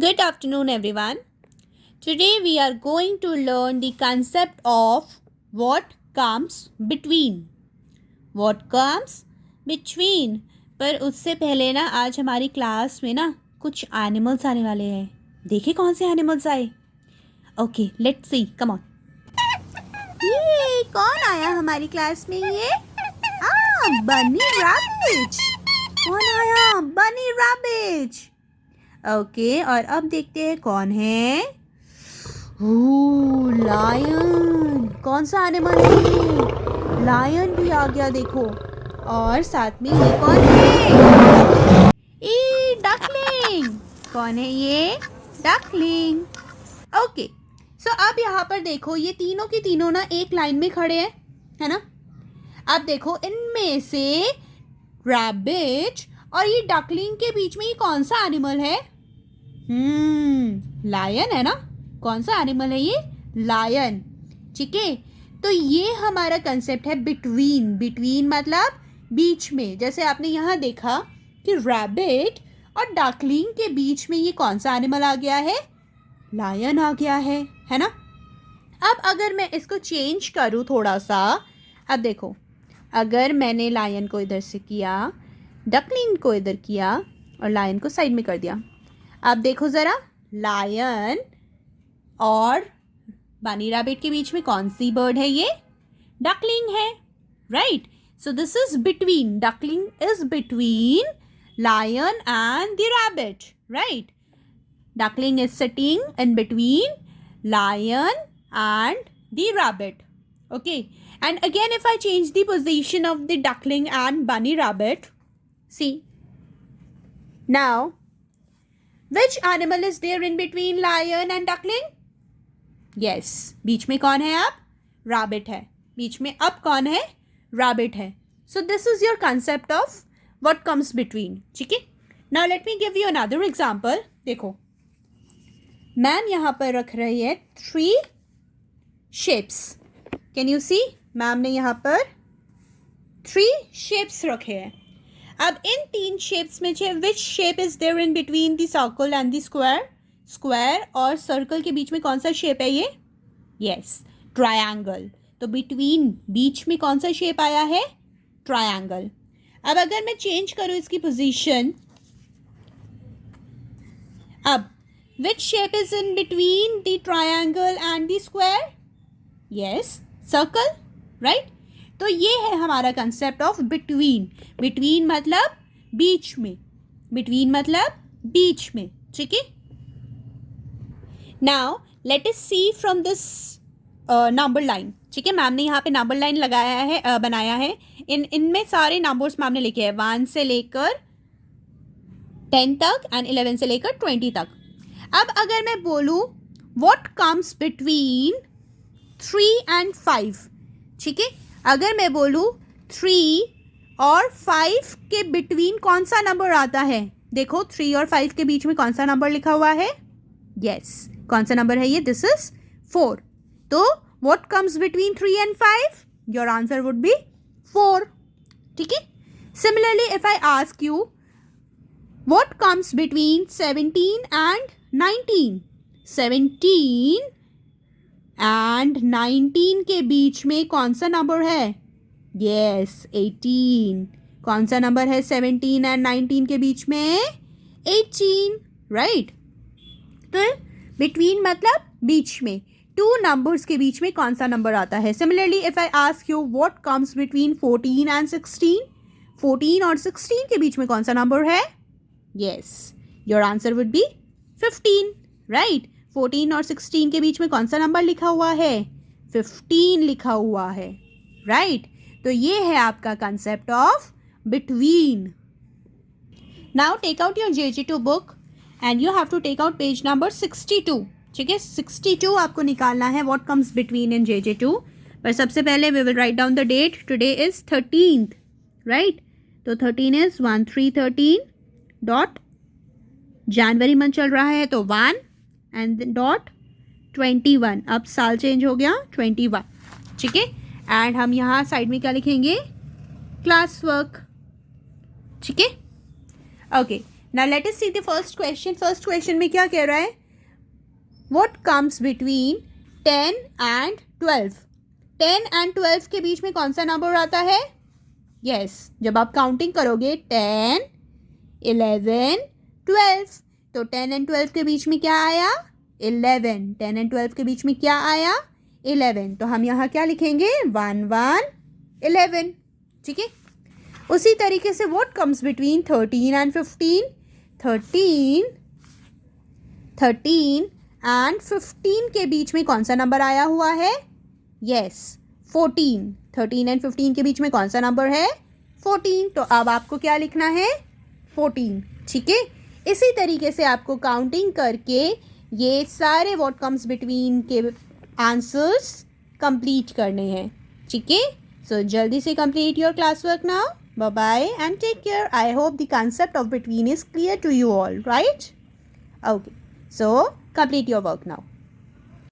Good afternoon, everyone. Today we are going to learn the concept of what comes between. What comes between. पर उससे पहले ना आज हमारी क्लास में ना कुछ एनिमल्स आने वाले हैं. देखे कौन से एनिमल्स आए? Okay, let's see. Come on. ये कौन आया हमारी क्लास में? ये बनी रैबिट. कौन आया? बनी रैबिट. ओके, और अब देखते हैं कौन है. लायन. कौन सा एनिमल है ये? लायन भी आ गया देखो. और साथ में ये कौन है? डकलिंग. कौन है ये? डकलिंग. ओके, सो अब यहाँ पर देखो, ये तीनों के तीनों ना एक लाइन में खड़े हैं, है ना. अब देखो इनमें से रैबिट और ये डकलिंग के बीच में ये कौन सा एनिमल है? लायन है ना. कौन सा एनिमल है ये? लायन. ठीक है, तो ये हमारा कंसेप्ट है बिटवीन. बिटवीन मतलब बीच में. जैसे आपने यहाँ देखा कि रैबिट और डकलिंग के बीच में ये कौन सा एनिमल आ गया है? लायन आ गया है ना. अब अगर मैं इसको चेंज करूँ थोड़ा सा, अब देखो, अगर मैंने लायन को इधर से किया, डकलिंग को इधर किया और लायन को साइड में कर दिया. अब देखो ज़रा, लायन और बनी रैबिट के बीच में कौन सी बर्ड है? ये डकलिंग है, right. So this is between. Duckling is between lion and the rabbit, right. Duckling is sitting in between lion and the rabbit. Okay, and again if I change the position of the duckling and bunny rabbit, see now which animal is there in between lion and duckling? Yes, बीच में कौन है? अब rabbit है. बीच में अब कौन है? rabbit है. So this is your concept of what comes between. ठीक है. Now let me give you another example. देखो, मैम यहाँ पर रख रही है 3 shapes. Can you see? Ma'am ने यहाँ पर 3 शेप्स रखे हैं. अब इन 3 शेप्स में से which shape is there in between the circle and the square? Square और सर्कल के बीच में कौन सा शेप है ये? Yes, triangle. तो बिटवीन, बीच में कौन सा शेप आया है? ट्रायंगल. अब अगर मैं चेंज करूँ इसकी पोजीशन, अब which shape is in between the triangle and the square? Yes, circle, right. तो ये है हमारा concept of between. between मतलब बीच में. between मतलब बीच में. ठीक है. now let us see from this number line. ठीक है, मैम ने यहाँ पे नंबर लाइन लगाया है, बनाया है. इनमें सारे नंबर्स मैम ने लिखे हैं 1 से लेकर 10 तक एंड 11 से लेकर 20 तक. अब अगर मैं बोलूँ what comes between 3 and 5, ठीक है, अगर मैं बोलूँ 3 और 5 के बिटवीन कौन सा नंबर आता है? देखो 3 और 5 के बीच में कौन सा नंबर लिखा हुआ है? यस, कौन सा नंबर है ये? This is 4. तो what comes between 3 and 5? Your answer would be 4. ठीक है. Similarly if I ask you what comes between 17 and 19? 17 and 19 के बीच में कौन सा नंबर है? यस, 18. कौन सा नंबर है 17 and 19 के बीच में? 18, राइट. तो बिटवीन मतलब बीच में. 2 नंबर्स के बीच में कौन सा नंबर आता है? Similarly if I ask you what comes between 14 and 16? 14 और 16 के बीच में कौन सा नंबर है? Yes, your answer would be 15, right. 14 और 16 के बीच में कौन सा नंबर लिखा हुआ है? 15 लिखा हुआ है, राइट. तो ये है आपका concept of between. Now take out your JG2 book and you have to take out page number 62. ठीक है, 62 आपको निकालना है what comes between in JG2. पर सबसे पहले we will write down the date. Today is 13th, right. तो 13 is 1313 dot, January month चल रहा है तो 1 एंड डॉट 21. अब साल चेंज हो गया 21. ठीक है, एंड हम यहाँ साइड में क्या लिखेंगे? Class work. ठीक है. Okay, Now let us see the first question. First question में क्या कह रहा है? What comes between 10 and 12? 10 and 12 के बीच में कौन सा नंबर आता है? Yes, जब आप काउंटिंग करोगे 10, 11, 12, तो 10 and 12 के बीच में क्या आया? 11. 10 and 12 के बीच में क्या आया? 11. तो हम यहाँ क्या लिखेंगे? 1, 1, 11. ठीक है. उसी तरीके से what comes between 13 and 15? 13 and 15 के बीच में कौन सा नंबर आया हुआ है? Yes, 14. 13 and 15 के बीच में कौन सा नंबर है? 14. तो अब आपको क्या लिखना है? 14. ठीक है. इसी तरीके से आपको काउंटिंग करके ये सारे what comes between के आंसर्स कंप्लीट करने हैं. ठीक है. सो जल्दी से complete your class work now. Bye-bye and take care. I hope the concept of between is clear to you all, right? Okay. So, complete your work now.